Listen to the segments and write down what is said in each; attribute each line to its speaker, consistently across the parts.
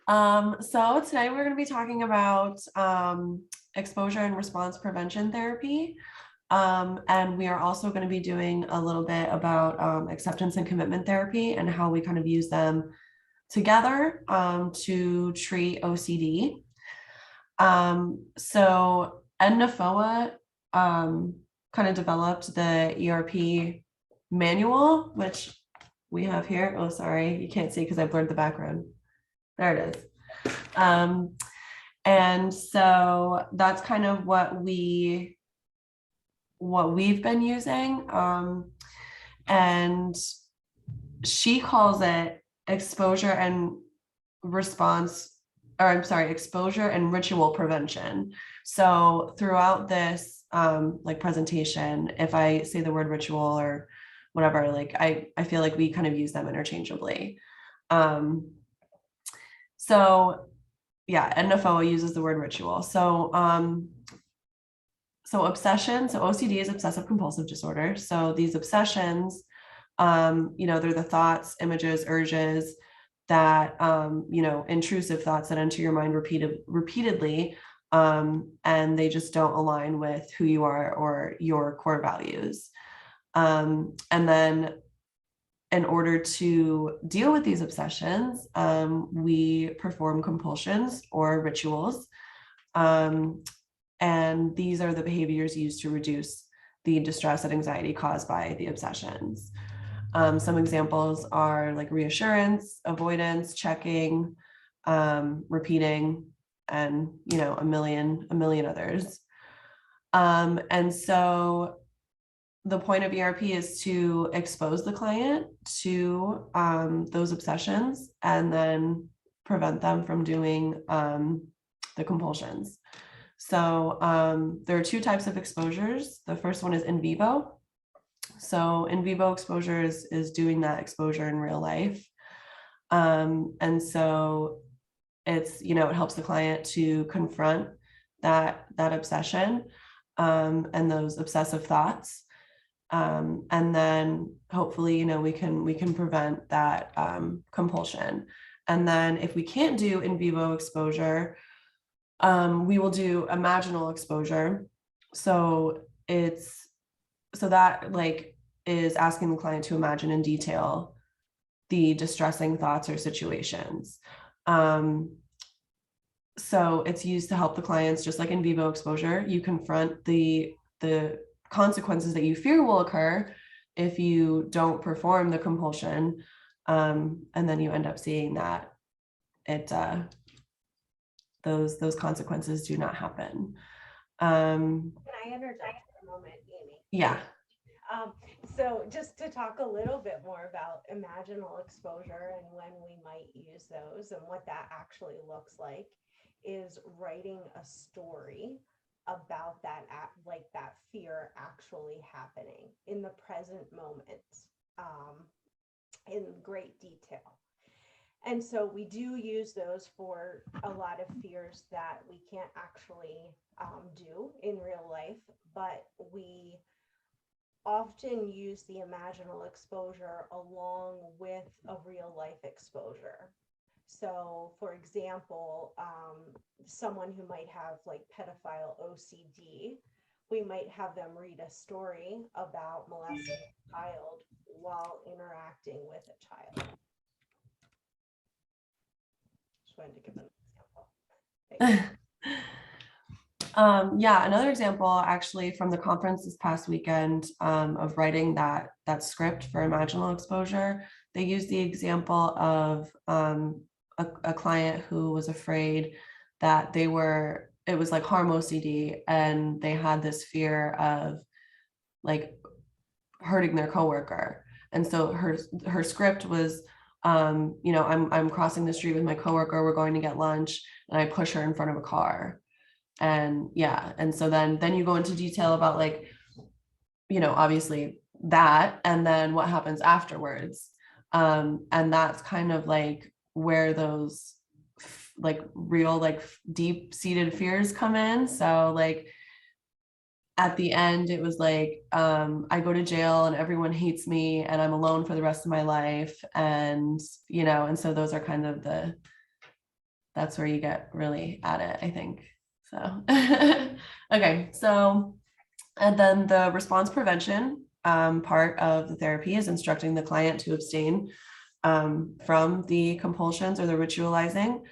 Speaker 1: So today we're going to be talking about exposure and response prevention therapy. And we are also going to be doing a little bit about acceptance and commitment therapy and how we kind of use them together to treat OCD. So NFOA kind of developed the ERP manual, which we have here. Oh, sorry, you can't see because I blurred the background. There it is. And so that's kind of what we've been using. And she calls it exposure and response, or I'm sorry, exposure and ritual prevention. So throughout this like presentation, if I say the word ritual or whatever, like I feel like we kind of use them interchangeably. So yeah, NFOA uses the word ritual. So obsession, so OCD is obsessive compulsive disorder. So these obsessions, they're the thoughts, images, urges that, intrusive thoughts that enter your mind repeatedly, and they just don't align with who you are or your core values. And then in order to deal with these obsessions, we perform compulsions or rituals. And these are the behaviors used to reduce the distress and anxiety caused by the obsessions. Some examples are like reassurance, avoidance, checking, repeating, and a million others. And so the point of ERP is to expose the client to those obsessions and then prevent them from doing the compulsions. So there are two types of exposures. The first one is in vivo. So in vivo exposure is doing that exposure in real life. And so it's, it helps the client to confront that obsession and those obsessive thoughts. And then hopefully, we can prevent that compulsion. And then if we can't do in vivo exposure, we will do imaginal exposure. So that like is asking the client to imagine in detail the distressing thoughts or situations. So it's used to help the clients, just like in vivo exposure, you confront the consequences that you fear will occur if you don't perform the compulsion, and then you end up seeing that those consequences do not happen.
Speaker 2: Can I interject for a moment, Amy?
Speaker 1: Yeah.
Speaker 2: So just to talk a little bit more about imaginal exposure and when we might use those and what that actually looks like is writing a story about that fear actually happening in the present moment, in great detail. And so we do use those for a lot of fears that we can't actually do in real life, but we often use the imaginal exposure along with a real life exposure. So, for example, someone who might have like pedophile OCD, we might have them read a story about molesting a child while interacting with a child. Just wanted to give an example.
Speaker 1: Yeah, another example actually from the conference this past weekend of writing that script for imaginal exposure, they used the example of a client who was afraid that it was like harm OCD, and they had this fear of like hurting their coworker. And so her script was, I'm crossing the street with my coworker, we're going to get lunch, and I push her in front of a car. And yeah, and so then you go into detail about like, obviously that, and then what happens afterwards. And that's kind of like where those like real, like deep-seated fears come in. So like at the end, it was like, I go to jail and everyone hates me and I'm alone for the rest of my life. And, and so those are kind of that's where you get really at it, I think. So, okay. So, and then the response prevention part of the therapy is instructing the client to abstain from the compulsions or the ritualizing.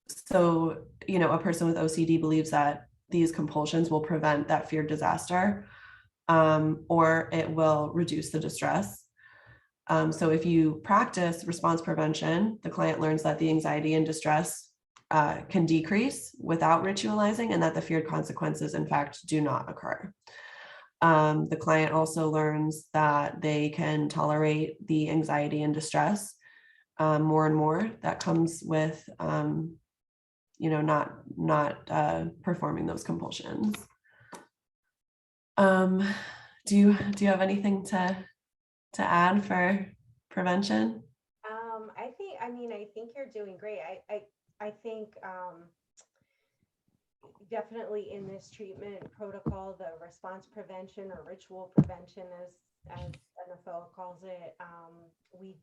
Speaker 1: So, a person with OCD believes that these compulsions will prevent that feared disaster, or it will reduce the distress. So if you practice response prevention, the client learns that the anxiety and distress can decrease without ritualizing, and that the feared consequences, in fact, do not occur. The client also learns that they can tolerate the anxiety and distress more and more. That comes with, not performing those compulsions. Do you have anything to add for prevention?
Speaker 2: I think you're doing great. I think definitely in this treatment protocol, the response prevention or ritual prevention, as NFL calls it, we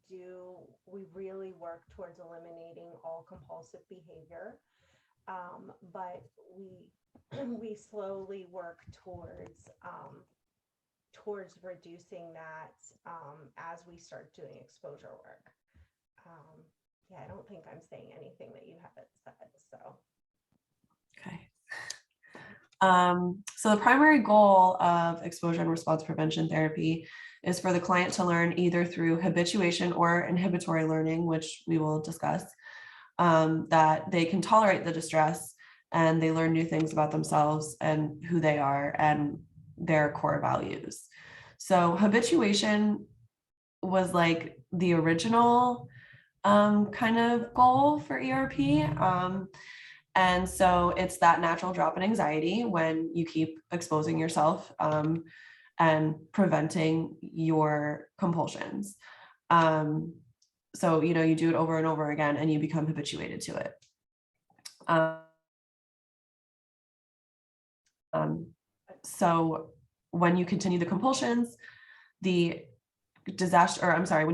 Speaker 2: really work towards eliminating all compulsive behavior, but we slowly work towards reducing that as we start doing exposure work. Yeah, I don't think I'm saying anything that you haven't said. So,
Speaker 1: Okay. So the primary goal of exposure and response prevention therapy is for the client to learn either through habituation or inhibitory learning, which we will discuss, that they can tolerate the distress and they learn new things about themselves and who they are and their core values. So habituation was like the original kind of goal for ERP. And so it's that natural drop in anxiety when you keep exposing yourself and preventing your compulsions. So, you do it over and over again and you become habituated to it. So when you continue the compulsions, when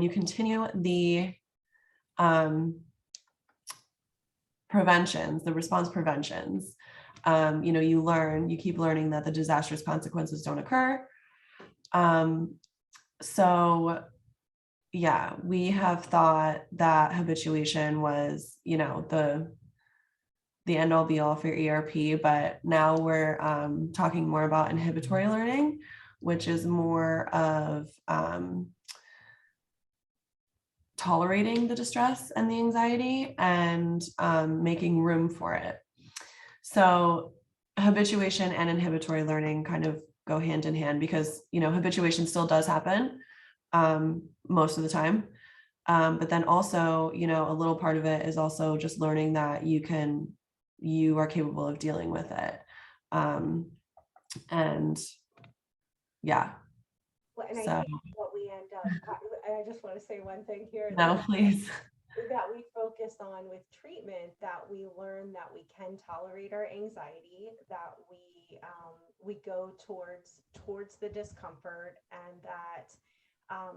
Speaker 1: you continue the preventions, the response preventions, you keep learning that the disastrous consequences don't occur. So yeah, we have thought that habituation was, the end all be all for ERP, but now we're talking more about inhibitory learning, which is more of tolerating the distress and the anxiety and making room for it. So habituation and inhibitory learning kind of go hand in hand because, habituation still does happen most of the time. But then also, a little part of it is also just learning that you are capable of dealing with it. And yeah.
Speaker 2: well, and I think what we end up, I just want to say one thing here.
Speaker 1: No, please.
Speaker 2: That we focus on with treatment, that we learn that we can tolerate our anxiety, that we go towards the discomfort, and that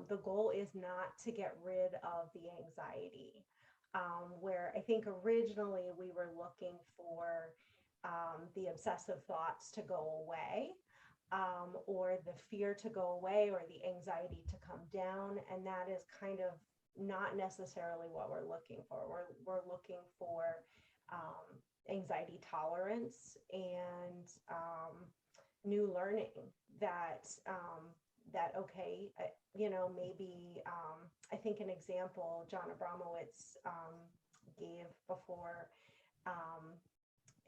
Speaker 2: the goal is not to get rid of the anxiety. Where I think originally we were looking for the obsessive thoughts to go away, or the fear to go away, or the anxiety to come down, and that is kind of not necessarily what we're looking for. We're looking for anxiety tolerance and new learning that okay, maybe I think an example John Abramowitz gave before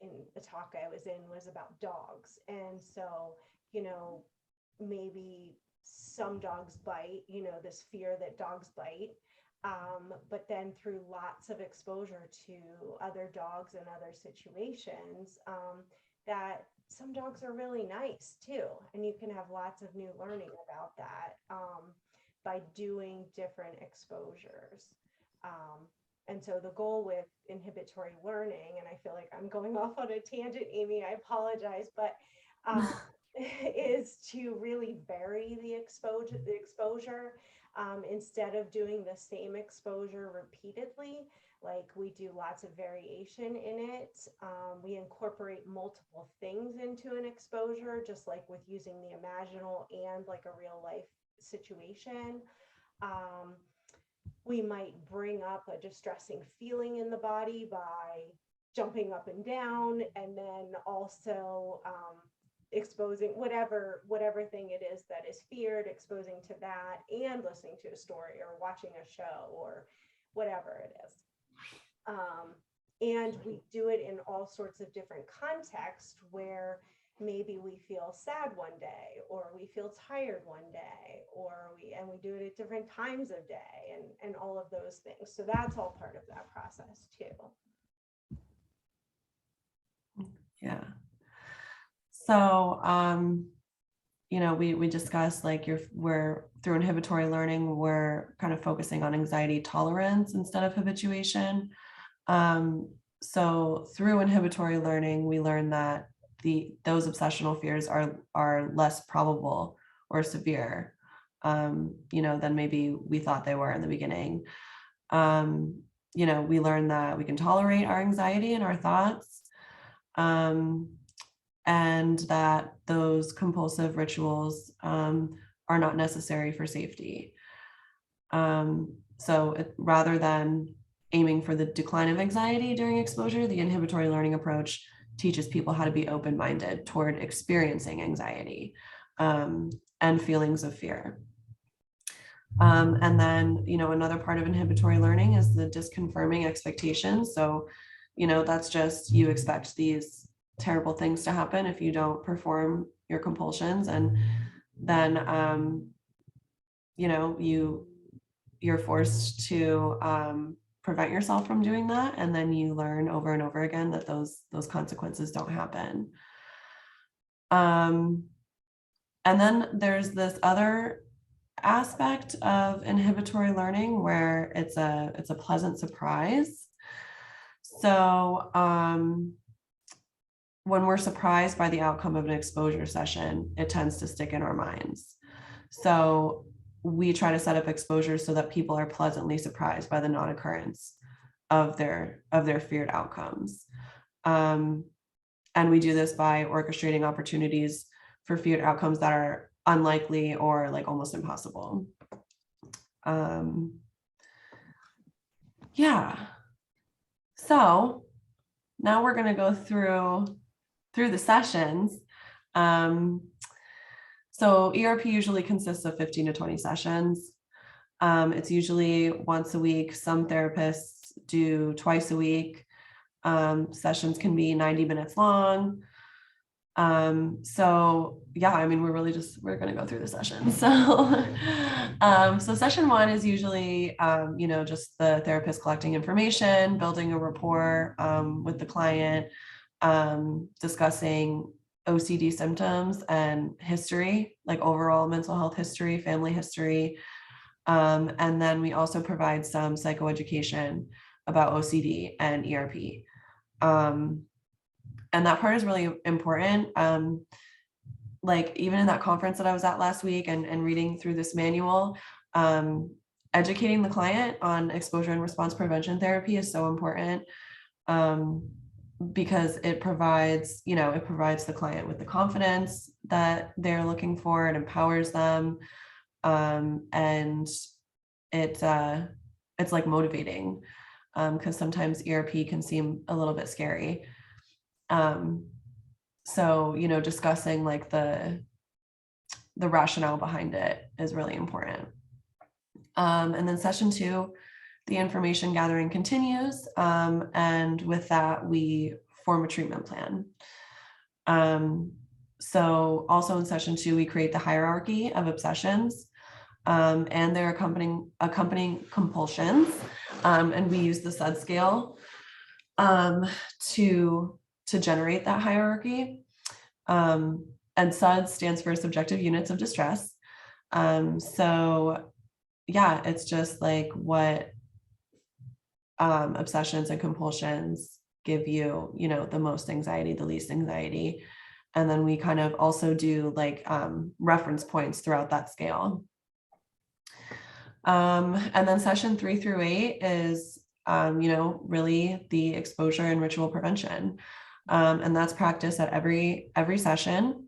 Speaker 2: in the talk I was in was about dogs. And so, maybe some dogs bite, this fear that dogs bite. But then through lots of exposure to other dogs and other situations, that some dogs are really nice too. And you can have lots of new learning about that by doing different exposures. And so the goal with inhibitory learning, and I feel like I'm going off on a tangent, Amy, I apologize, but is to really vary the exposure instead of doing the same exposure repeatedly. Like, we do lots of variation in it. We incorporate multiple things into an exposure, just like with using the imaginal and like a real life situation. We might bring up a distressing feeling in the body by jumping up and down, and then also exposing whatever thing it is that is feared, exposing to that, and listening to a story or watching a show or whatever it is. And we do it in all sorts of different contexts, where maybe we feel sad one day, or we feel tired one day, or we do it at different times of day, and all of those things. So that's all part of that process too.
Speaker 1: Yeah. So, we discussed, like, we're through inhibitory learning, we're kind of focusing on anxiety tolerance instead of habituation. So through inhibitory learning, we learn that those obsessional fears are less probable or severe, than maybe we thought they were in the beginning. We learn that we can tolerate our anxiety and our thoughts, and that those compulsive rituals are not necessary for safety. So rather than aiming for the decline of anxiety during exposure, the inhibitory learning approach teaches people how to be open-minded toward experiencing anxiety and feelings of fear. And then, another part of inhibitory learning is the disconfirming expectations. So, that's just, you expect these terrible things to happen if you don't perform your compulsions, and then, you're forced to prevent yourself from doing that, and then you learn over and over again that those consequences don't happen. And then there's this other aspect of inhibitory learning where it's a pleasant surprise. So when we're surprised by the outcome of an exposure session, it tends to stick in our minds. So we try to set up exposures so that people are pleasantly surprised by the non-occurrence of their feared outcomes. And we do this by orchestrating opportunities for feared outcomes that are unlikely or like almost impossible. Yeah. So now we're going to go through the sessions. So ERP usually consists of 15 to 20 sessions. It's usually once a week. Some therapists do twice a week. Sessions can be 90 minutes long. So yeah, I mean, we're going to go through the sessions. So, so session one is usually, just the therapist collecting information, building a rapport with the client, discussing OCD symptoms and history, like overall mental health history, family history. And then we also provide some psychoeducation about OCD and ERP. And that part is really important. Like even in that conference that I was at last week and reading through this manual, educating the client on exposure and response prevention therapy is so important. Because it provides the client with the confidence that they're looking for. It empowers them. And it's like motivating, because sometimes ERP can seem a little bit scary. So, discussing like the rationale behind it is really important. And then session two, the information gathering continues. And with that, we form a treatment plan. So also in session two, we create the hierarchy of obsessions and their accompanying compulsions. And we use the SUD scale to generate that hierarchy. And SUD stands for subjective units of distress. So yeah, it's just like what obsessions and compulsions give you, the most anxiety, the least anxiety. And then we kind of also do like reference points throughout that scale. And then session 3 through 8 is really the exposure and ritual prevention. And that's practiced at every session.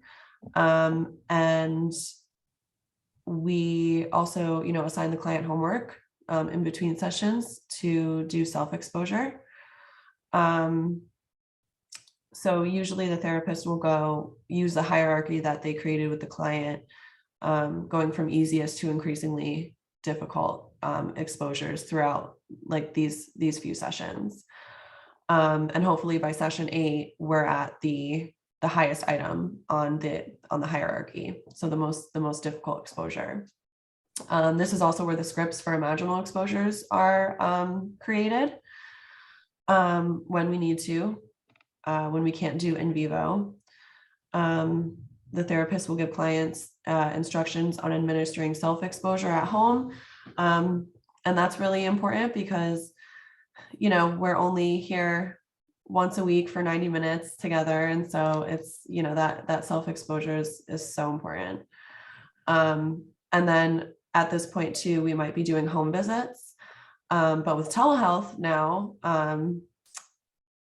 Speaker 1: And we also, assign the client homework in between sessions to do self-exposure. So usually the therapist will go use the hierarchy that they created with the client, going from easiest to increasingly difficult exposures throughout like these few sessions. And hopefully by session 8, we're at the highest item on the hierarchy. So the most difficult exposure. This is also where the scripts for imaginal exposures are created when we need to, when we can't do in vivo. The therapist will give clients instructions on administering self-exposure at home. And that's really important because, we're only here once a week for 90 minutes together. And so it's, that self-exposure is so important. And then at this point too, we might be doing home visits. But with telehealth now,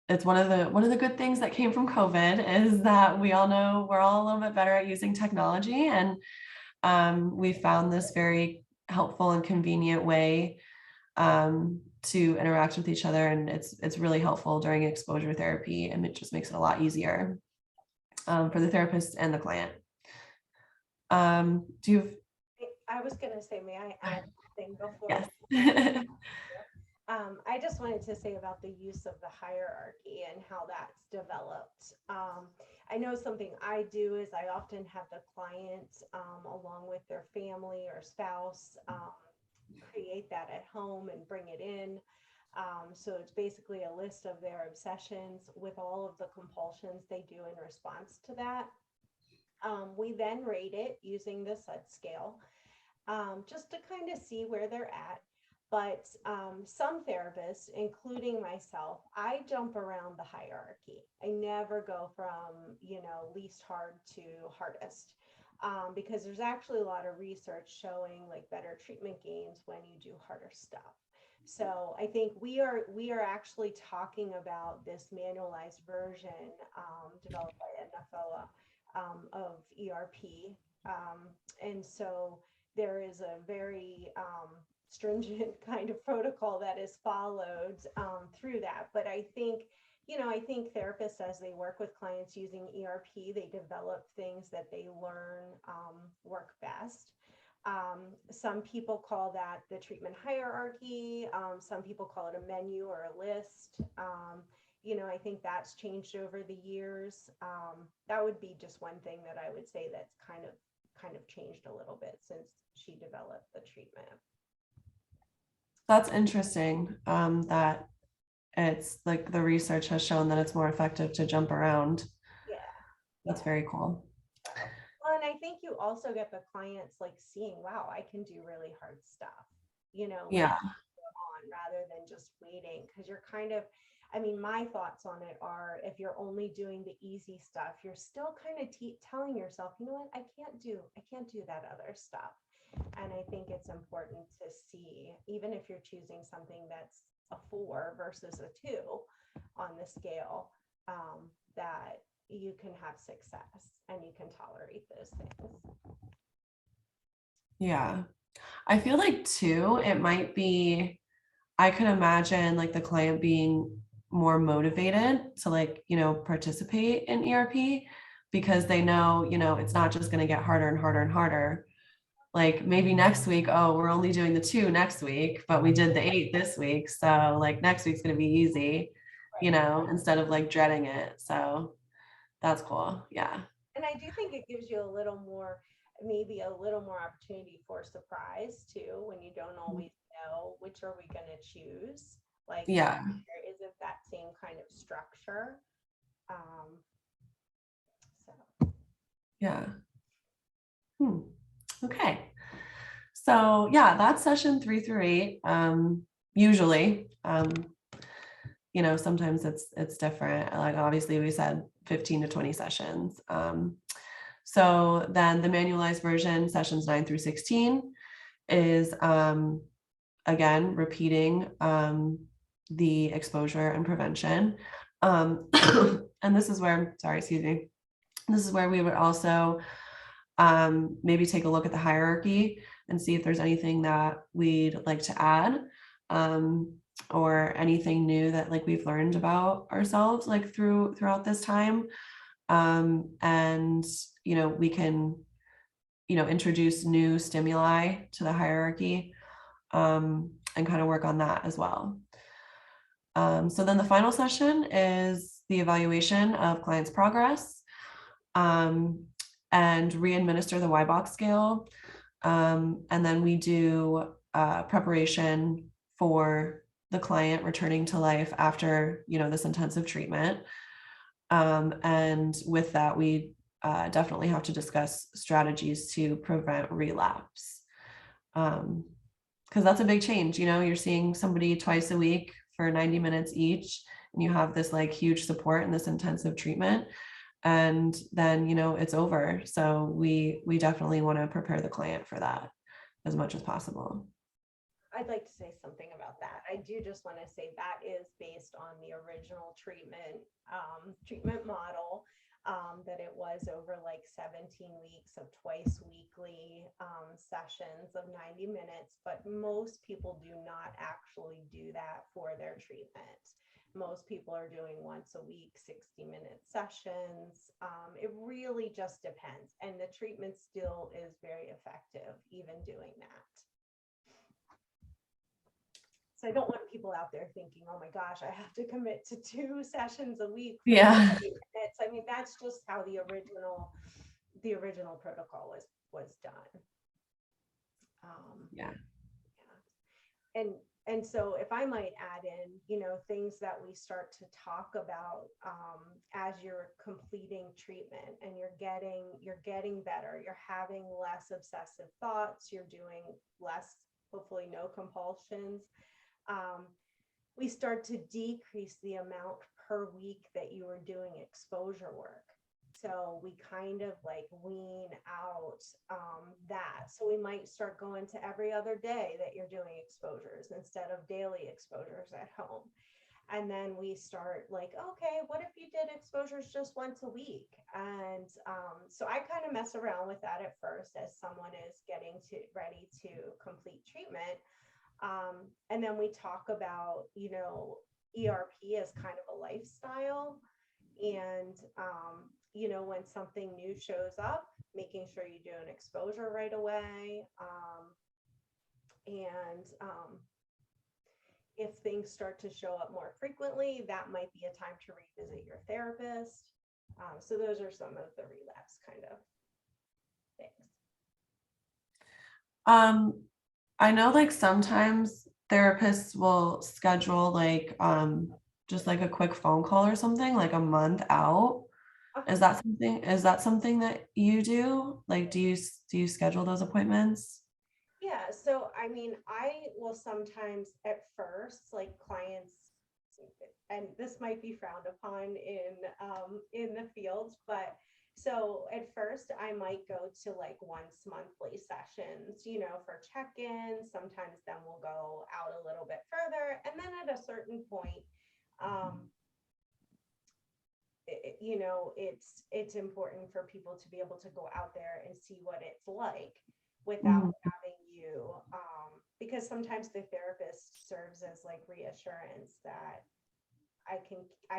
Speaker 1: it's one of the good things that came from COVID is that we all know we're all a little bit better at using technology. And we found this very helpful and convenient way to interact with each other. And it's really helpful during exposure therapy. And it just makes it a lot easier for the therapist and the client.
Speaker 2: I was going to say, may I add something before?
Speaker 1: Yes.
Speaker 2: I just wanted to say about the use of the hierarchy and how that's developed. I know something I do is I often have the client, along with their family or spouse, create that at home and bring it in. So it's basically a list of their obsessions with all of the compulsions they do in response to that. We then rate it using the SUD scale, just to kind of see where they're at. But some therapists, including myself, I jump around the hierarchy. I never go from, least hard to hardest, because there's actually a lot of research showing like better treatment gains when you do harder stuff. So I think we are actually talking about this manualized version developed by NFOA of ERP. And so there is a very stringent kind of protocol that is followed through that. But I think therapists, as they work with clients using ERP, they develop things that they learn work best. Some people call that the treatment hierarchy. Some people call it a menu or a list. I think that's changed over the years. That would be just one thing that I would say that's kind of changed a little bit since she developed the treatment.
Speaker 1: That's interesting, that it's like the research has shown that it's more effective to jump around.
Speaker 2: Yeah.
Speaker 1: That's very cool.
Speaker 2: Well, and I think you also get the clients like seeing, wow, I can do really hard stuff,
Speaker 1: Yeah.
Speaker 2: on rather than just waiting. Because you're my thoughts on it are, if you're only doing the easy stuff, you're still kind of telling yourself, you know what, I can't do that other stuff. And I think it's important to see, even if you're choosing something that's a 4 versus a 2 on the scale, that you can have success and you can tolerate those things.
Speaker 1: Yeah. I feel like too, it might be, I could imagine like the client being more motivated to participate in ERP because they know, it's not just going to get harder and harder and harder. Like maybe next week, oh, we're only doing the 2 next week, but we did the 8 this week. So like next week's going to be easy, instead of like dreading it. So that's cool. Yeah.
Speaker 2: And I do think it gives you maybe a little more opportunity for surprise too, when you don't always know which are we going to choose. Like,
Speaker 1: yeah,
Speaker 2: there isn't that same kind of structure.
Speaker 1: Yeah. Okay. So yeah, that's session 3 through 8. Usually, sometimes it's different. Like obviously we said 15 to 20 sessions. So then the manualized version, sessions 9 through 16, is again repeating the exposure and prevention. And this is where, sorry, excuse me. This is where we would also maybe take a look at the hierarchy and see if there's anything that we'd like to add, or anything new that like we've learned about ourselves like throughout this time. And we can introduce new stimuli to the hierarchy, and kind of work on that as well. So then the final session is the evaluation of clients' progress, and re-administer the Y-box scale. And then we do preparation for the client returning to life after, this intensive treatment. And with that, we definitely have to discuss strategies to prevent relapse. Because that's a big change. You're seeing somebody twice a week for 90 minutes each, and you have this like huge support in this intensive treatment. And then, it's over. So we definitely want to prepare the client for that as much as possible.
Speaker 2: I'd like to say something about that. I do just want to say that is based on the original treatment model, that it was over like 17 weeks of twice weekly sessions of 90 minutes, but most people do not actually do that for their treatment. Most people are doing once a week, 60-minute sessions. It really just depends. And the treatment still is very effective, even doing that. So I don't want people out there thinking, oh my gosh, I have to commit to 2 sessions a week.
Speaker 1: Yeah.
Speaker 2: I mean, that's just how the original protocol was done.
Speaker 1: Yeah.
Speaker 2: And so if I might add in, things that we start to talk about as you're completing treatment and you're getting better, you're having less obsessive thoughts, you're doing less, hopefully no compulsions. We start to decrease the amount per week that you are doing exposure work. So we kind of like wean out that. So we might start going to every other day that you're doing exposures instead of daily exposures at home. And then we start like, okay, what if you did exposures just once a week? And so I kind of mess around with that at first as someone is getting ready to complete treatment. And then we talk about, ERP as kind of a lifestyle. And, when something new shows up, making sure you do an exposure right away. If things start to show up more frequently, that might be a time to revisit your therapist. So those are some of the relapse kind of things.
Speaker 1: I know like sometimes therapists will schedule like just like a quick phone call or something like a month out. Is that something that you do? Like, do you schedule those appointments?
Speaker 2: Yeah. So, I mean, I will sometimes at first, like clients, and this might be frowned upon in the field, but so at first I might go to like once monthly sessions, for check-ins. Sometimes then we'll go out a little bit further. And then at a certain point, it's important for people to be able to go out there and see what it's like without having you, because sometimes the therapist serves as like reassurance that I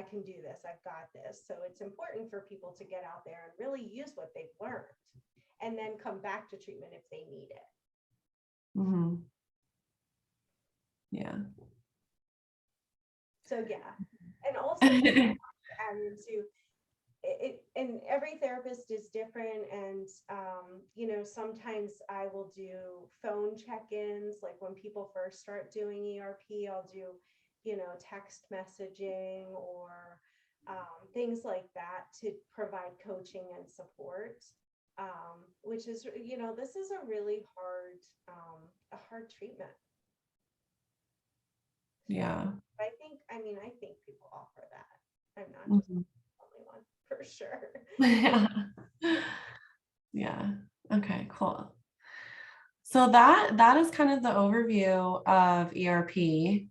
Speaker 2: can do this, I've got this. So it's important for people to get out there and really use what they've learned and then come back to treatment if they need it.
Speaker 1: Mm-hmm. Yeah.
Speaker 2: So yeah. And also adding to it, and every therapist is different. And, sometimes I will do phone check-ins. Like when people first start doing ERP, I'll do, text messaging or things like that to provide coaching and support, which is, this is a really hard treatment.
Speaker 1: Yeah.
Speaker 2: I think people offer that. I'm not just the only one, for sure.
Speaker 1: Yeah. Yeah. Okay, cool. So that is kind of the overview of ERP.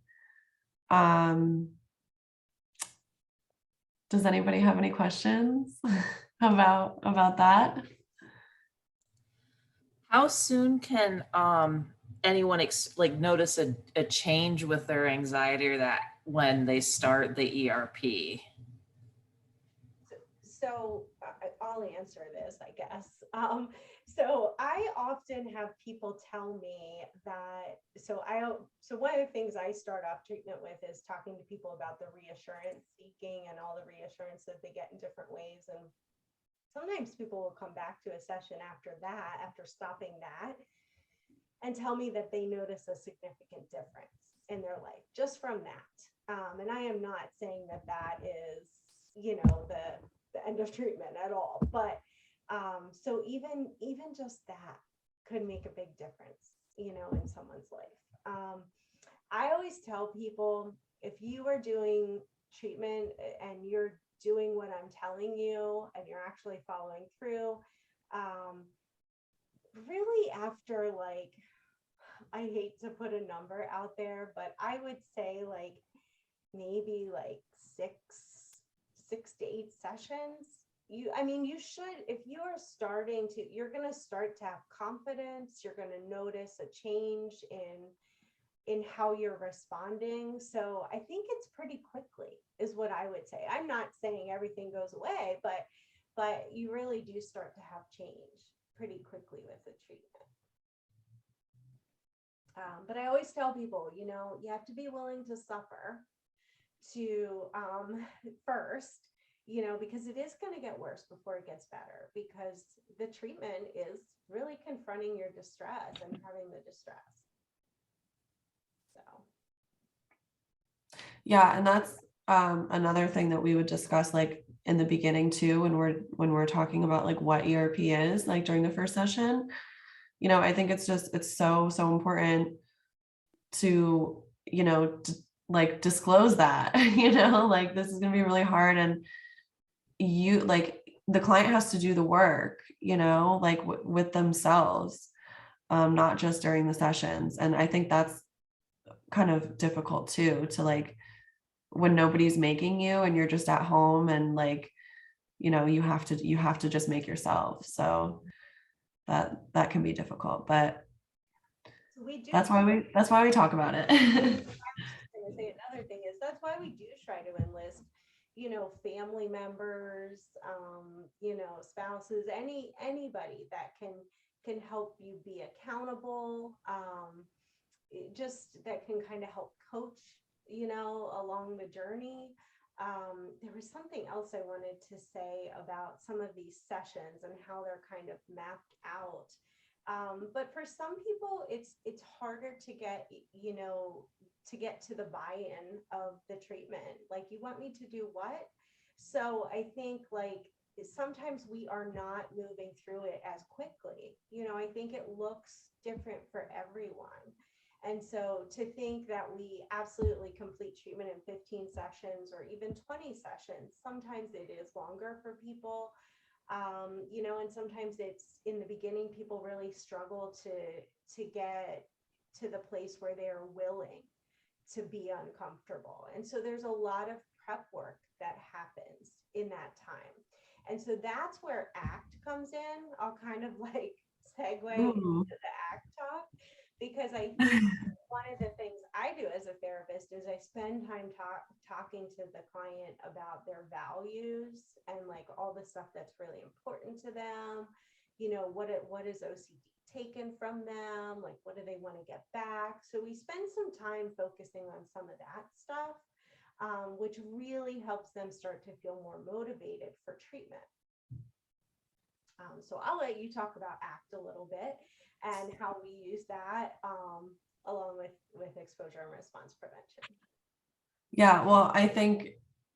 Speaker 1: Does anybody have any questions about that?
Speaker 3: How soon can anyone notice a change with their anxiety or that when they start the ERP?
Speaker 2: So I'll answer this, I guess. So I often have people tell me that, so one of the things I start off treatment with is talking to people about the reassurance seeking and all the reassurance that they get in different ways. And sometimes people will come back to a session after that, after stopping that, and tell me that they notice a significant difference in their life just from that. And I am not saying that that is, the end of treatment at all, but so even just that could make a big difference, in someone's life. I always tell people, if you are doing treatment and you're doing what I'm telling you and you're actually following through, really after, like, I hate to put a number out there, but I would say like maybe like six to 8 sessions. You should, if you are starting to, you're going to start to have confidence. You're going to notice a change in how you're responding. So I think it's pretty quickly is what I would say. I'm not saying everything goes away, but you really do start to have change pretty quickly with the treatment. But I always tell people, you have to be willing to suffer to first, because it is going to get worse before it gets better, because the treatment is really confronting your distress and having the distress. So.
Speaker 1: Yeah, and that's another thing that we would discuss like in the beginning too, when we're talking about like what ERP is, like during the first session. I think it's so important to, like disclose that, like this is going to be really hard, and the client has to do the work, like with themselves, not just during the sessions. And I think that's kind of difficult too, to like, when nobody's making you and you're just at home and like, you have to just make yourself. So that can be difficult, but that's why we talk about it.
Speaker 2: Another thing is, that's why we do try to enlist, family members, spouses, anybody that can help you be accountable, just that can kind of help coach, along the journey. There was something else I wanted to say about some of these sessions and how they're kind of mapped out. But for some people, it's harder to get, to get to the buy-in of the treatment. Like, you want me to do what? So I think like sometimes we are not moving through it as quickly. I think it looks different for everyone. And so to think that we absolutely complete treatment in 15 sessions or even 20 sessions, sometimes it is longer for people. And sometimes it's in the beginning, people really struggle to get to the place where they are willing to be uncomfortable. And so there's a lot of prep work that happens in that time. And so that's where ACT comes in. I'll kind of like segue into the ACT talk, because I think one of the things I do as a therapist is I spend time talking to the client about their values and like all the stuff that's really important to them. What is OCD taken from them? Like, what do they want to get back? So we spend some time focusing on some of that stuff, which really helps them start to feel more motivated for treatment. So I'll let you talk about ACT a little bit and how we use that along with exposure and response prevention.
Speaker 1: Yeah, well, I think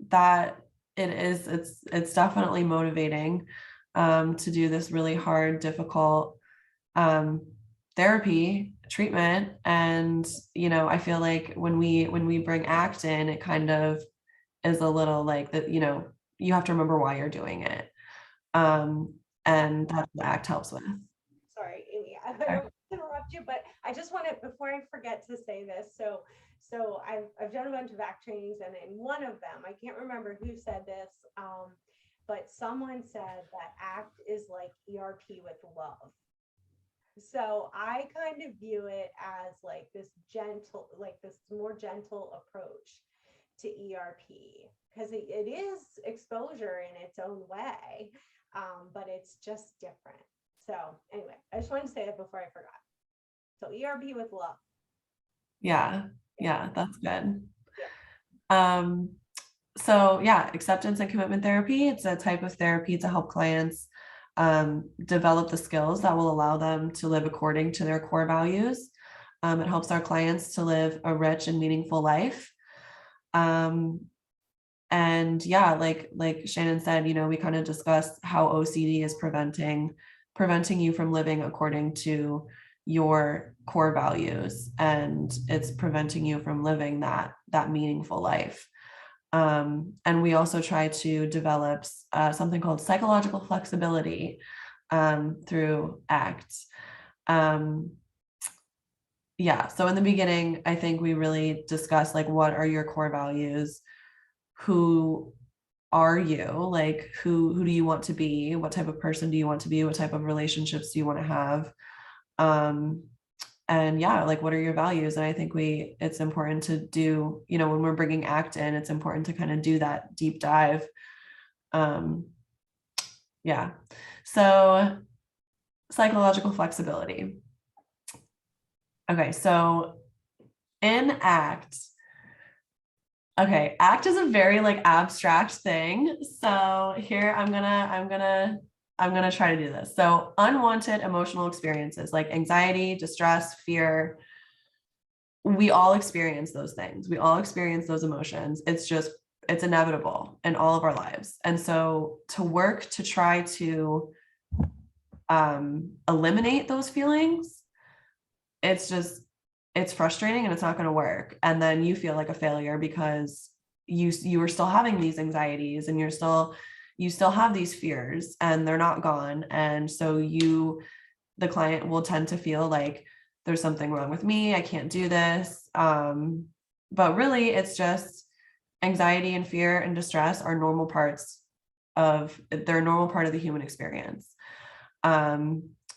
Speaker 1: that it's definitely motivating to do this really hard, difficult therapy treatment. And I feel like when we bring ACT in, it kind of is a little like that, you have to remember why you're doing it, and that's what ACT helps with.
Speaker 2: Sorry, Amy, I don't interrupt interrupt you, but I just want to, before I forget to say this, so I've done a bunch of ACT trainings, and in one of them, I can't remember who said this, but someone said that ACT is like ERP with love. So I kind of view it as like this gentle, like this more gentle approach to ERP, because it is exposure in its own way, but it's just different. So anyway, I just wanted to say that before I forgot. So ERP with love.
Speaker 1: Yeah, that's good. So yeah, acceptance and commitment therapy, it's a type of therapy to help clients develop the skills that will allow them to live according to their core values. It helps our clients to live a rich and meaningful life. And yeah, like Shannon said, we kind of discussed how OCD is preventing you from living according to your core values, and it's preventing you from living that meaningful life. And we also try to develop something called psychological flexibility through ACT. Yeah, so in the beginning, I think we really discussed like, what are your core values? Who are you? Like, who do you want to be? What type of person do you want to be? What type of relationships do you want to have? And yeah, like, what are your values? And I think it's important to do, when we're bringing ACT in, it's important to kind of do that deep dive. Yeah. So psychological flexibility. Okay. So in ACT, ACT is a very like abstract thing. So here I'm gonna try to do this. So unwanted emotional experiences like anxiety, distress, fear, we all experience those things. We all experience those emotions. It's inevitable in all of our lives. And so to work to try to eliminate those feelings, it's frustrating and it's not going to work. And then you feel like a failure because you are still having these anxieties and you still have these fears and they're not gone. And so the client will tend to feel like there's something wrong with me. I can't do this. But really it's just anxiety and fear and distress are normal parts they're a normal part of the human experience.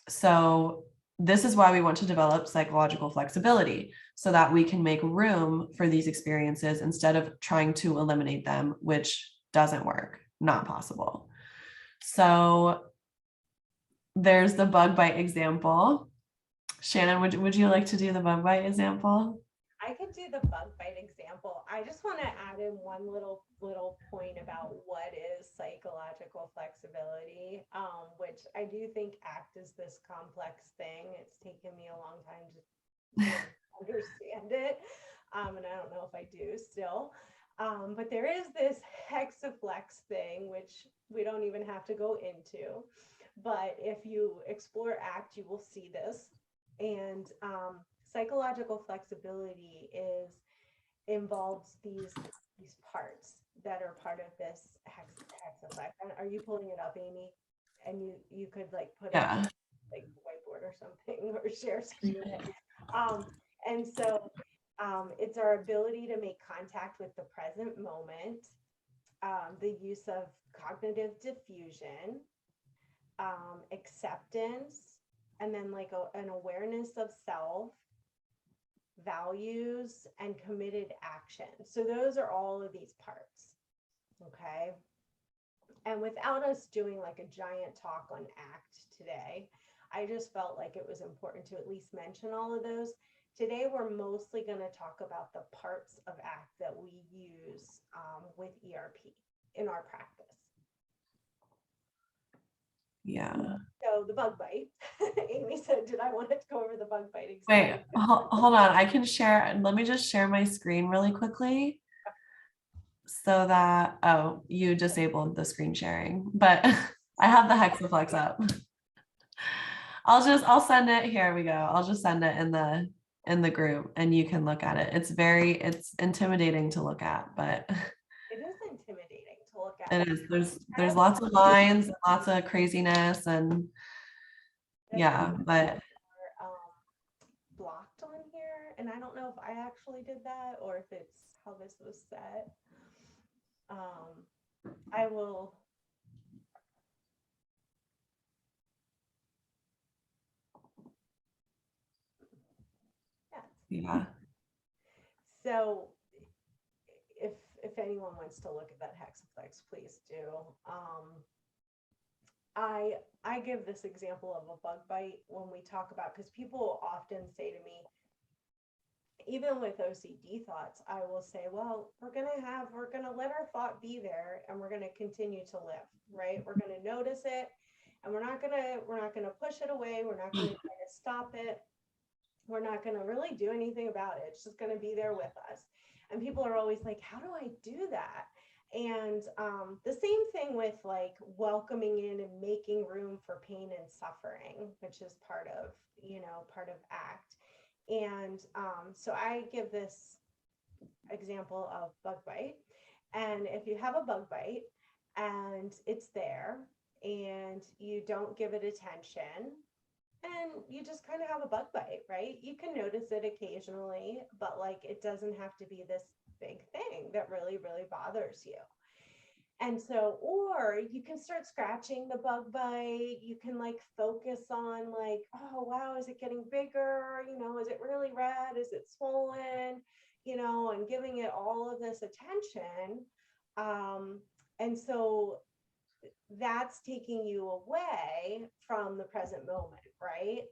Speaker 1: So this is why we want to develop psychological flexibility so that we can make room for these experiences instead of trying to eliminate them, which doesn't work, not possible. So there's the bug bite example. Shannon, would you like to do the bug bite example?
Speaker 2: I could do the bug bite example. I just want to add in one little point about what is psychological flexibility, which I do think ACT is this complex thing. It's taken me a long time to understand it, and I don't know if I do still. But there is this hexaflex thing, which we don't even have to go into. But if you explore ACT, you will see this. And psychological flexibility involves these parts that are part of this hexaflex. And are you pulling it up, Amy? And you could like put it on like whiteboard or something or share screen. And so it's our ability to make contact with the present moment, the use of cognitive diffusion, acceptance, and then like an awareness of self, values, and committed action. So those are all of these parts. Okay. And without us doing like a giant talk on ACT today, I just felt like it was important to at least mention all of those. Today, we're mostly going to talk about the parts of ACT that we use with ERP in our practice.
Speaker 1: Yeah.
Speaker 2: So the bug bite. Amy said, did I want to go over the bug bite example?
Speaker 1: Wait, hold on. I can share. Let me just share my screen really quickly so that, you disabled the screen sharing, but I have the hexaflex up. I'll send it. Here we go. I'll just send it in the group and you can look at it. It's intimidating to look at, but
Speaker 2: it is intimidating to look at.
Speaker 1: It is. There's lots of lines and lots of craziness and yeah, but
Speaker 2: and I don't know if I actually did that or if it's how this was set. I will.
Speaker 1: Yeah.
Speaker 2: So if anyone wants to look at that hexaplex, please do. I give this example of a bug bite when we talk about, because people often say to me, even with OCD thoughts, I will say, well, we're gonna let our thought be there, and we're gonna continue to live, right? We're gonna notice it, and we're not gonna push it away. We're not gonna try to stop it. We're not gonna really do anything about it. It's just gonna be there with us. And people are always like, how do I do that? And the same thing with like welcoming in and making room for pain and suffering, which is part of ACT. And so I give this example of bug bite. And if you have a bug bite and it's there and you don't give it attention, and you just kind of have a bug bite, right? You can notice it occasionally, but like it doesn't have to be this big thing that really, really bothers you. And so, or you can start scratching the bug bite. You can like focus on like, oh, wow, is it getting bigger? Is it really red? Is it swollen? And giving it all of this attention. And so that's taking you away from the present moment, right?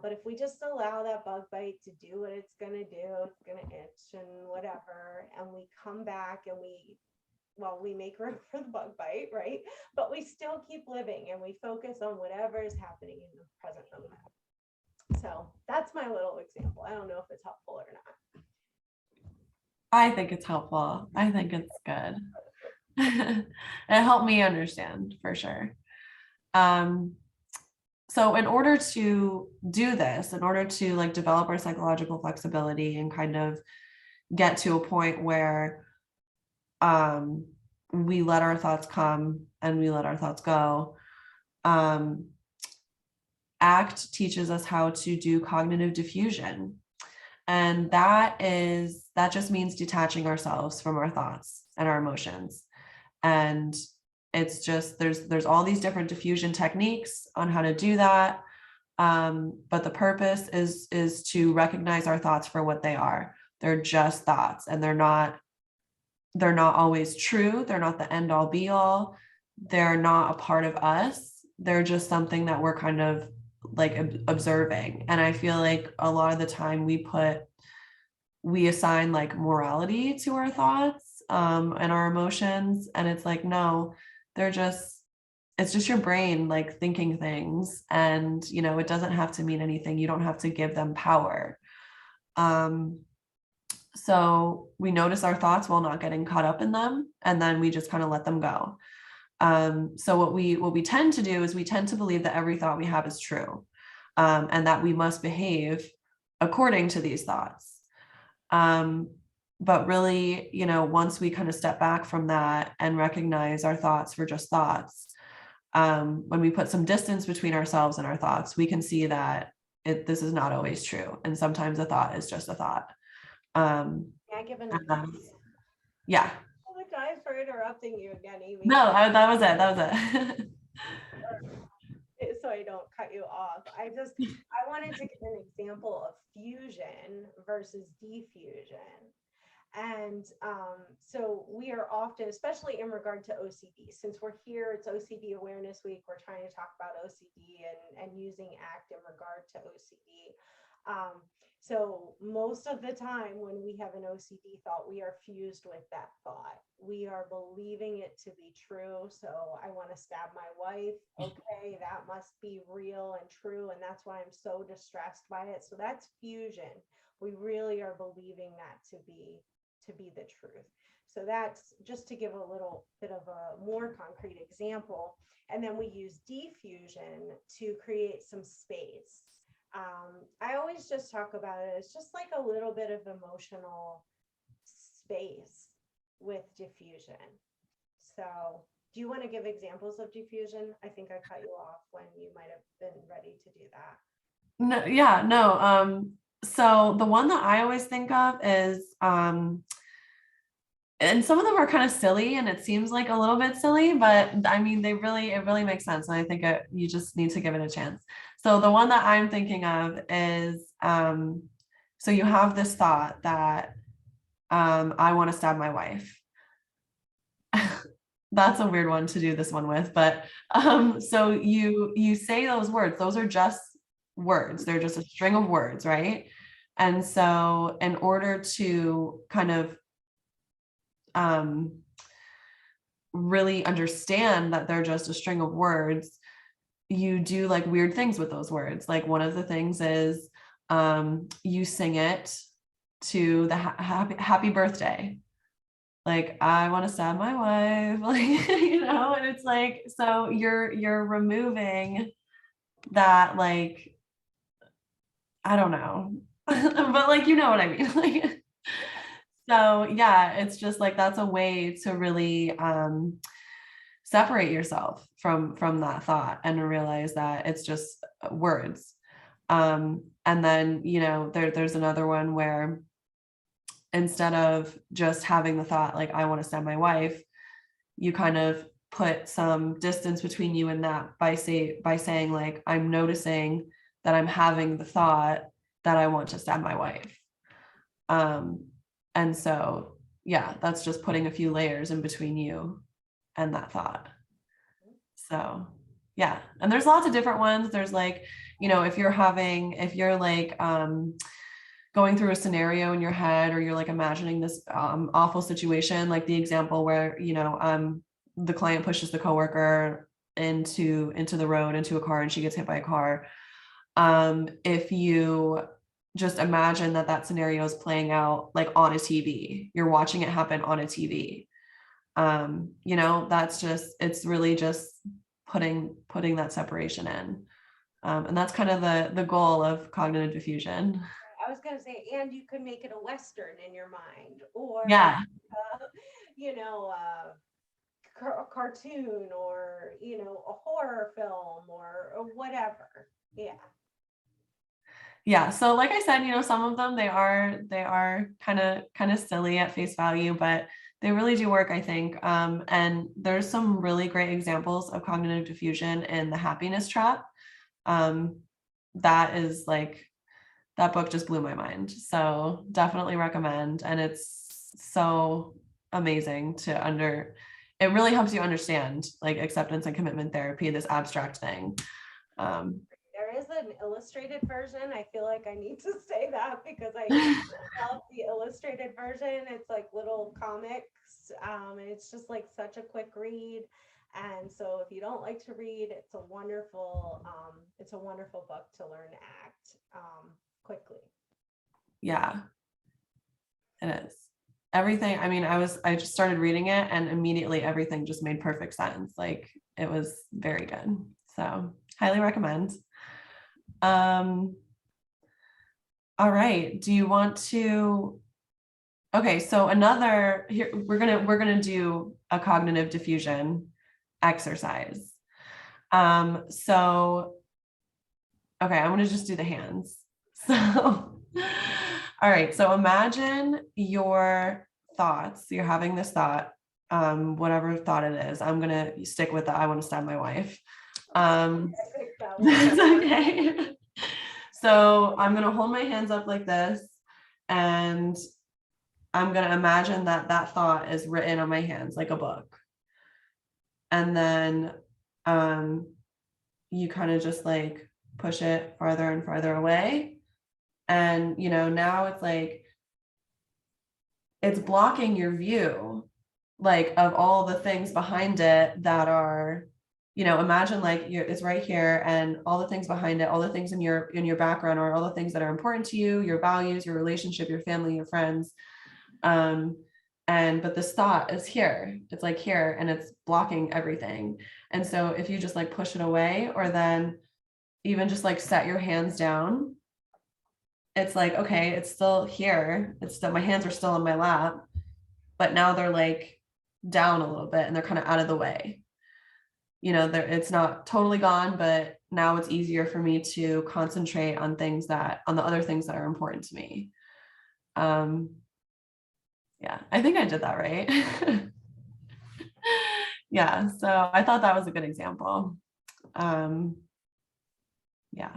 Speaker 2: But if we just allow that bug bite to do what it's going to do, it's going to itch and whatever, and we come back and we make room for the bug bite, right? But we still keep living and we focus on whatever is happening in the present moment. So that's my little example. I don't know if it's helpful or not.
Speaker 1: I think it's helpful. I think it's good. It helped me understand for sure. So in order to do this, in order to like develop our psychological flexibility and kind of get to a point where we let our thoughts come and we let our thoughts go, ACT teaches us how to do cognitive diffusion. And that just means detaching ourselves from our thoughts and our emotions. And it's just, there's all these different diffusion techniques on how to do that. But the purpose is to recognize our thoughts for what they are. They're just thoughts, and they're not always true. They're not the end all be all. They're not a part of us. They're just something that we're kind of like observing. And I feel like a lot of the time we assign like morality to our thoughts and our emotions. And it's like, no, it's just your brain like thinking things, and it doesn't have to mean anything. You don't have to give them power. So we notice our thoughts while not getting caught up in them, and then we just kind of let them go. So what we tend to do is we tend to believe that every thought we have is true, and that we must behave according to these thoughts. But really, once we kind of step back from that and recognize our thoughts for just thoughts, when we put some distance between ourselves and our thoughts, we can see that this is not always true. And sometimes a thought is just a thought. Yeah.
Speaker 2: Apologize for interrupting you again, Amy.
Speaker 1: No, that was it.
Speaker 2: So I don't cut you off. I wanted to give an example of fusion versus diffusion. And so we are often, especially in regard to OCD, since we're here, it's OCD Awareness Week, we're trying to talk about OCD and using ACT in regard to OCD. So most of the time when we have an OCD thought, we are fused with that thought. We are believing it to be true. So I want to stab my wife. Okay, that must be real and true. And that's why I'm so distressed by it. So that's fusion. We really are believing that to be the truth. So that's just to give a little bit of a more concrete example. And then we use diffusion to create some space. I always just talk about it as just like a little bit of emotional space with diffusion. So do you want to give examples of diffusion? I think I cut you off when you might have been ready to do that.
Speaker 1: No, yeah, no. So the one that I always think of is, and some of them are kind of silly, and it seems like a little bit silly, but I mean, it really makes sense. And I think you just need to give it a chance. So the one that I'm thinking of is, so you have this thought that, I want to stab my wife. That's a weird one to do this one with, but, so you say those words, those are just words. They're just a string of words, right? And so in order to kind of, really understand that they're just a string of words, you do like weird things with those words. Like one of the things is, you sing it to the happy birthday. Like, I want to stab my wife, like, and it's like, so you're removing that, like, I don't know, but like, you know what I mean? Like, so yeah, it's just like, that's a way to really, separate yourself from that thought and to realize that it's just words. And then, there's another one where instead of just having the thought, like, I want to stab my wife, you kind of put some distance between you and that by saying, like, I'm noticing that I'm having the thought that I want to stab my wife. And so, yeah, that's just putting a few layers in between you and that thought. So, yeah. And there's lots of different ones. There's like, if you're like, going through a scenario in your head, or you're like imagining this, awful situation, like the example where, the client pushes the coworker into the road, into a car, and she gets hit by a car. If you just imagine that scenario is playing out like on a TV, you're watching it happen on a TV. It's really just putting that separation in. And that's kind of the goal of cognitive diffusion.
Speaker 2: I was going to say, and you could make it a Western in your mind, or,
Speaker 1: Yeah.
Speaker 2: A cartoon, or, a horror film, or whatever. Yeah.
Speaker 1: Yeah. So like I said, some of them, they are kind of silly at face value, but they really do work, I think. And there's some really great examples of cognitive diffusion in The Happiness Trap. That is like, that book just blew my mind. So definitely recommend. And it's so amazing it really helps you understand like acceptance and commitment therapy, this abstract thing.
Speaker 2: There is an illustrated version. I feel like I need to say that because I love the illustrated version. It's like little comics, and it's just like such a quick read. And so if you don't like to read, it's a wonderful book to learn to act quickly.
Speaker 1: Yeah, it is. Everything. I mean, I just started reading it and immediately everything just made perfect sense. Like, it was very good. So highly recommend. All right. Do you want to, okay, so here, we're gonna do a cognitive diffusion exercise. So, okay, I'm gonna just do the hands. So, all right, so imagine your thoughts. You're having this thought, whatever thought it is. I'm gonna stick with the I want to stab my wife. It's okay. So I'm gonna hold my hands up like this, and I'm gonna imagine that thought is written on my hands like a book. And then you kind of just like push it farther and farther away. And now it's like it's blocking your view, like, of all the things behind it that are, imagine like it's right here, and all the things behind it, all the things in your background, or all the things that are important to you, your values, your relationship, your family, your friends. But this thought is here, it's like here, and it's blocking everything. And so if you just like push it away, or then even just like set your hands down, it's like, okay, it's still here. It's still, my hands are still on my lap, but now they're like down a little bit and they're kind of out of the way. it's not totally gone, but now it's easier for me to concentrate on the other things that are important to me. Yeah, I think I did that right. Yeah, so I thought that was a good example. Yeah.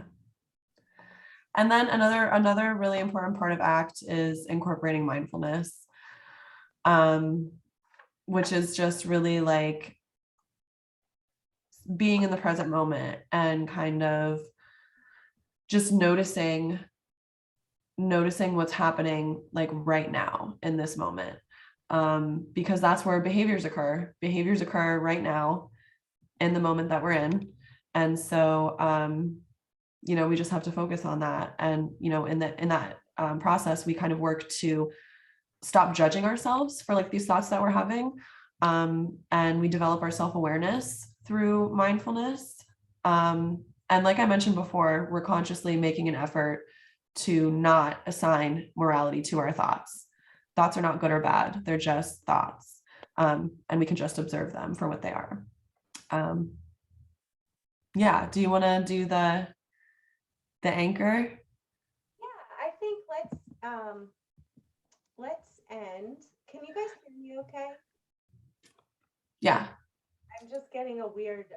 Speaker 1: And then another really important part of ACT is incorporating mindfulness, which is just really like being in the present moment and kind of just noticing what's happening like right now in this moment, because that's where behaviors occur right now in the moment that we're in. And so we just have to focus on that. And in that process, we kind of work to stop judging ourselves for like these thoughts that we're having, and we develop our self-awareness through mindfulness. And like I mentioned before, we're consciously making an effort to not assign morality to our thoughts. Thoughts are not good or bad. They're just thoughts. And we can just observe them for what they are. Yeah. Do you want to do the anchor?
Speaker 2: Yeah, I think let's end. Can you guys hear me okay?
Speaker 1: Yeah.
Speaker 2: I'm just getting a weird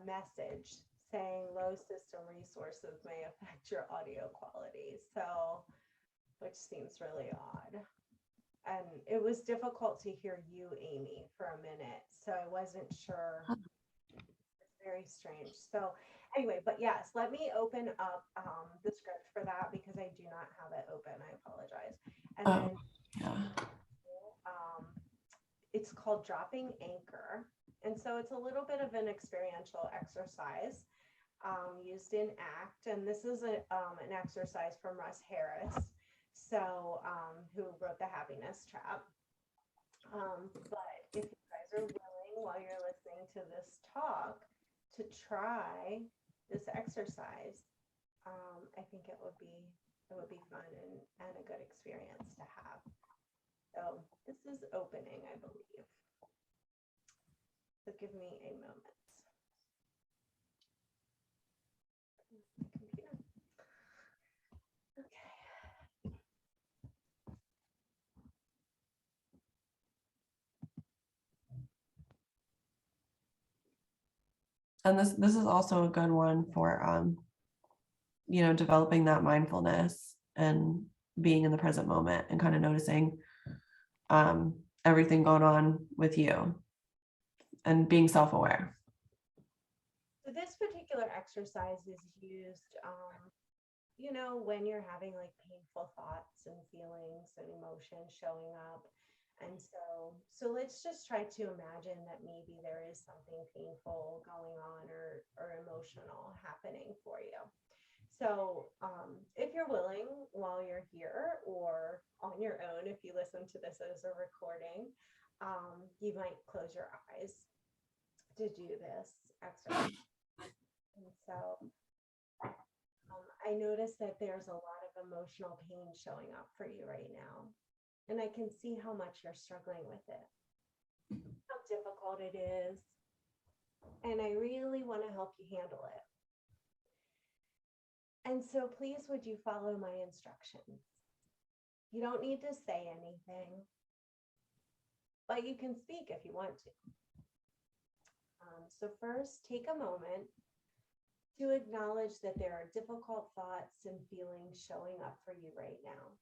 Speaker 2: message saying low system resources may affect your audio quality. So, which seems really odd. And it was difficult to hear you, Amy, for a minute. So I wasn't sure. It's very strange. So anyway, but yes, let me open up the script for that because I do not have it open. I apologize. And then it's called Dropping Anchor. And so it's a little bit of an experiential exercise used in ACT. And this is an exercise from Russ Harris, so who wrote The Happiness Trap. But if you guys are willing, while you're listening to this talk, to try this exercise, I think it would be fun and a good experience to have. So this is opening, I believe. So give me a moment. My computer. Okay.
Speaker 1: And this is also a good one for developing that mindfulness and being in the present moment and kind of noticing everything going on with you and being self-aware.
Speaker 2: So this particular exercise is used when you're having like painful thoughts and feelings and emotions showing up. And so let's just try to imagine that maybe there is something painful going on or emotional happening for you. So if you're willing, while you're here or on your own, if you listen to this as a recording, you might close your eyes to do this exercise. And so I notice that there's a lot of emotional pain showing up for you right now. And I can see how much you're struggling with it, how difficult it is. And I really want to help you handle it. And so please, would you follow my instructions? You don't need to say anything, but you can speak if you want to. So first, take a moment to acknowledge that there are difficult thoughts and feelings showing up for you right now.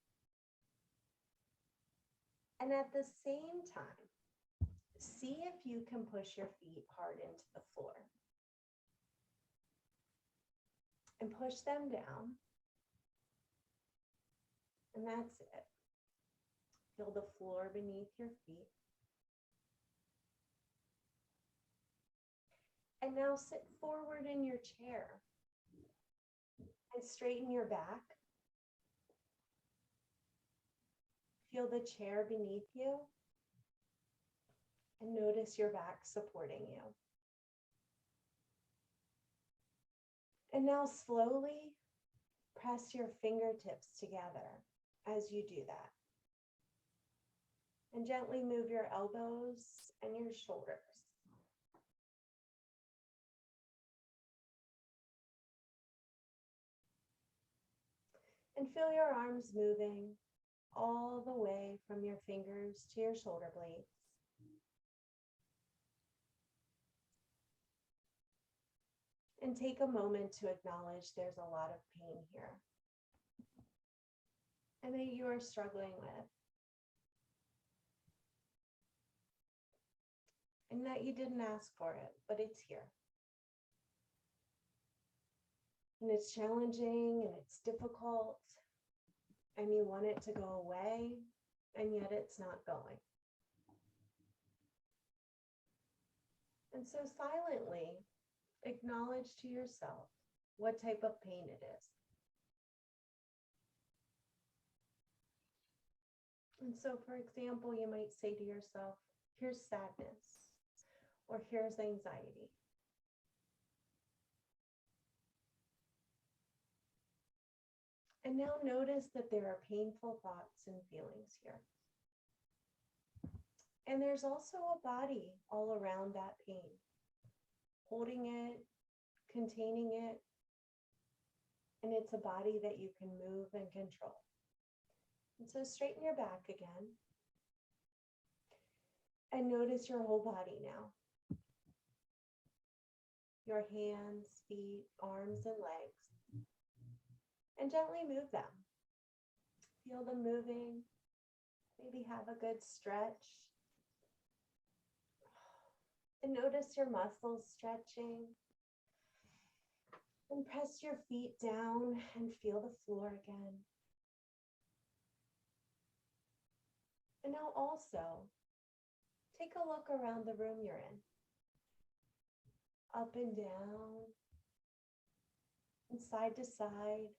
Speaker 2: And at the same time, see if you can push your feet hard into the floor. And push them down. And that's it. Feel the floor beneath your feet. And now sit forward in your chair and straighten your back. Feel the chair beneath you and notice your back supporting you. And now slowly press your fingertips together as you do that. And gently move your elbows and your shoulders. And feel your arms moving all the way from your fingers to your shoulder blades. And take a moment to acknowledge there's a lot of pain here and that you are struggling with. And that you didn't ask for it, but it's here. And it's challenging and it's difficult. And you want it to go away, and yet it's not going. And so silently acknowledge to yourself what type of pain it is. And so, for example, you might say to yourself, here's sadness, or here's anxiety. And now notice that there are painful thoughts and feelings here. And there's also a body all around that pain, holding it, containing it. And it's a body that you can move and control. And so straighten your back again. And notice your whole body now. Your hands, feet, arms, and legs. And gently move them. Feel them moving. Maybe have a good stretch. And notice your muscles stretching. And press your feet down and feel the floor again. And now also, take a look around the room you're in. Up and down, and side to side.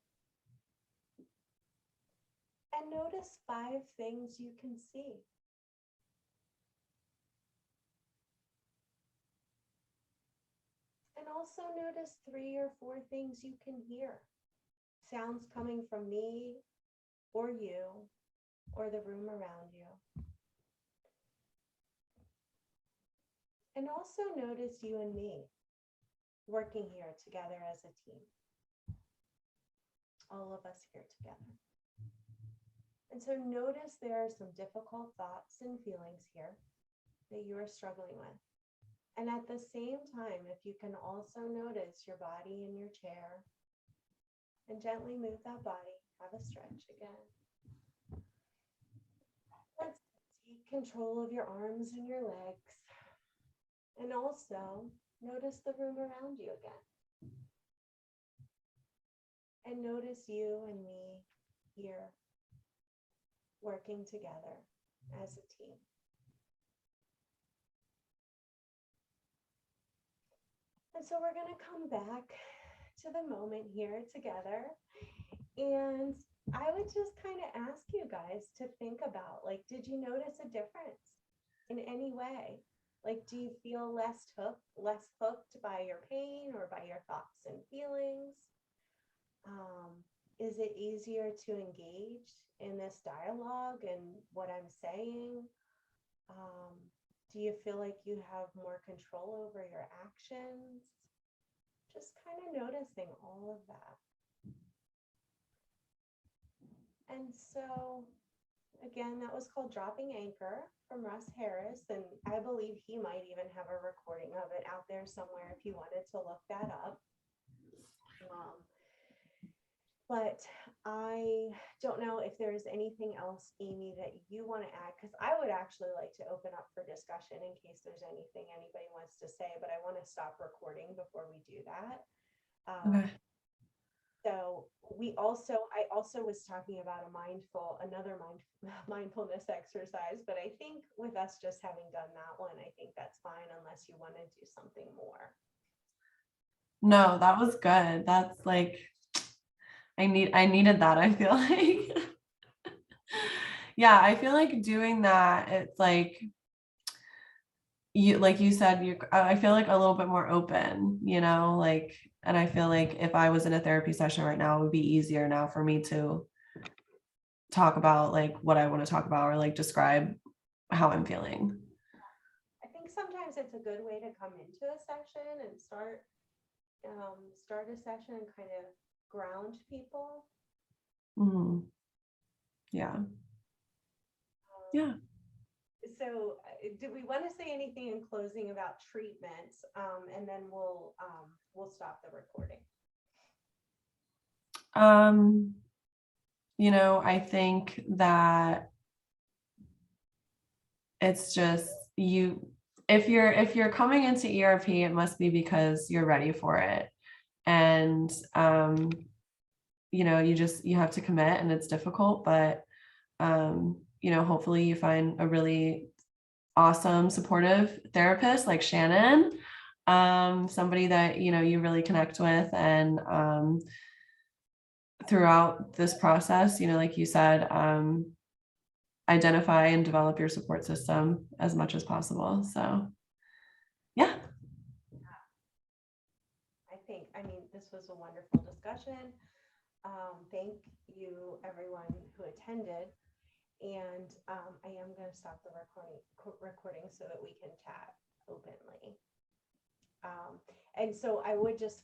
Speaker 2: And notice 5 things you can see. And also notice 3 or 4 things you can hear. Sounds coming from me, or you, or the room around you. And also notice you and me working here together as a team. All of us here together. And so notice there are some difficult thoughts and feelings here that you are struggling with. And at the same time, if you can also notice your body in your chair and gently move that body, have a stretch again. Let's take control of your arms and your legs. And also notice the room around you again. And notice you and me here working together as a team. And so we're going to come back to the moment here together. And I would just kind of ask you guys to think about, like, did you notice a difference in any way? Like, do you feel less hooked by your pain or by your thoughts and feelings? Is it easier to engage in this dialogue and what I'm saying? Do you feel like you have more control over your actions? Just kind of noticing all of that. And so, again, that was called Dropping Anchor from Russ Harris. And I believe he might even have a recording of it out there somewhere if you wanted to look that up. But I don't know if there's anything else, Amy, that you want to add, because I would actually like to open up for discussion in case there's anything anybody wants to say, but I want to stop recording before we do that.
Speaker 1: Okay.
Speaker 2: So I also was talking about another mindfulness exercise, but I think with us just having done that one, I think that's fine unless you want to do something more.
Speaker 1: No, that was good. That's like, I needed that. I feel like, yeah, I feel like doing that, it's like you said, I feel like a little bit more open, like, and I feel like if I was in a therapy session right now, it would be easier now for me to talk about like what I want to talk about or like describe how I'm feeling.
Speaker 2: I think sometimes it's a good way to come into a session and start a session and kind of ground people.
Speaker 1: Mhm. Yeah. Yeah.
Speaker 2: So do we want to say anything in closing about treatments? And then we'll stop the recording.
Speaker 1: I think that it's just if you're coming into ERP, it must be because you're ready for it. And you have to commit, and it's difficult, but hopefully you find a really awesome, supportive therapist like Shannon, somebody that, you really connect with. And throughout this process, like you said, identify and develop your support system as much as possible. So, yeah.
Speaker 2: I mean, this was a wonderful discussion. Thank you, everyone who attended. And I am going to stop the recording so that we can chat openly. And so I would just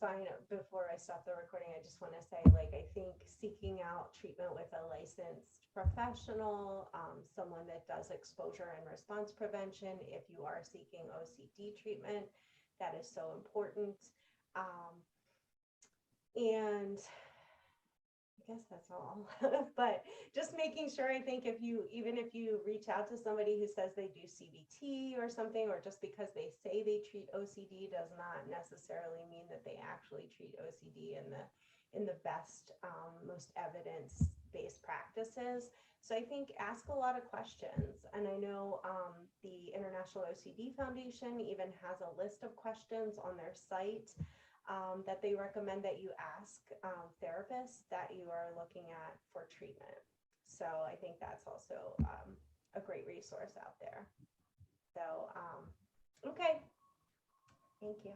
Speaker 2: before I stop the recording, I just want to say, I think seeking out treatment with a licensed professional, someone that does exposure and response prevention, if you are seeking OCD treatment, that is so important. And I guess that's all. But just making sure, I think even if you reach out to somebody who says they do CBT or something, or just because they say they treat OCD does not necessarily mean that they actually treat OCD in the best, most evidence-based practices. So I think ask a lot of questions. And I know the International OCD Foundation even has a list of questions on their site that they recommend that you ask therapists that you are looking at for treatment. So I think that's also a great resource out there. So, okay. Thank you.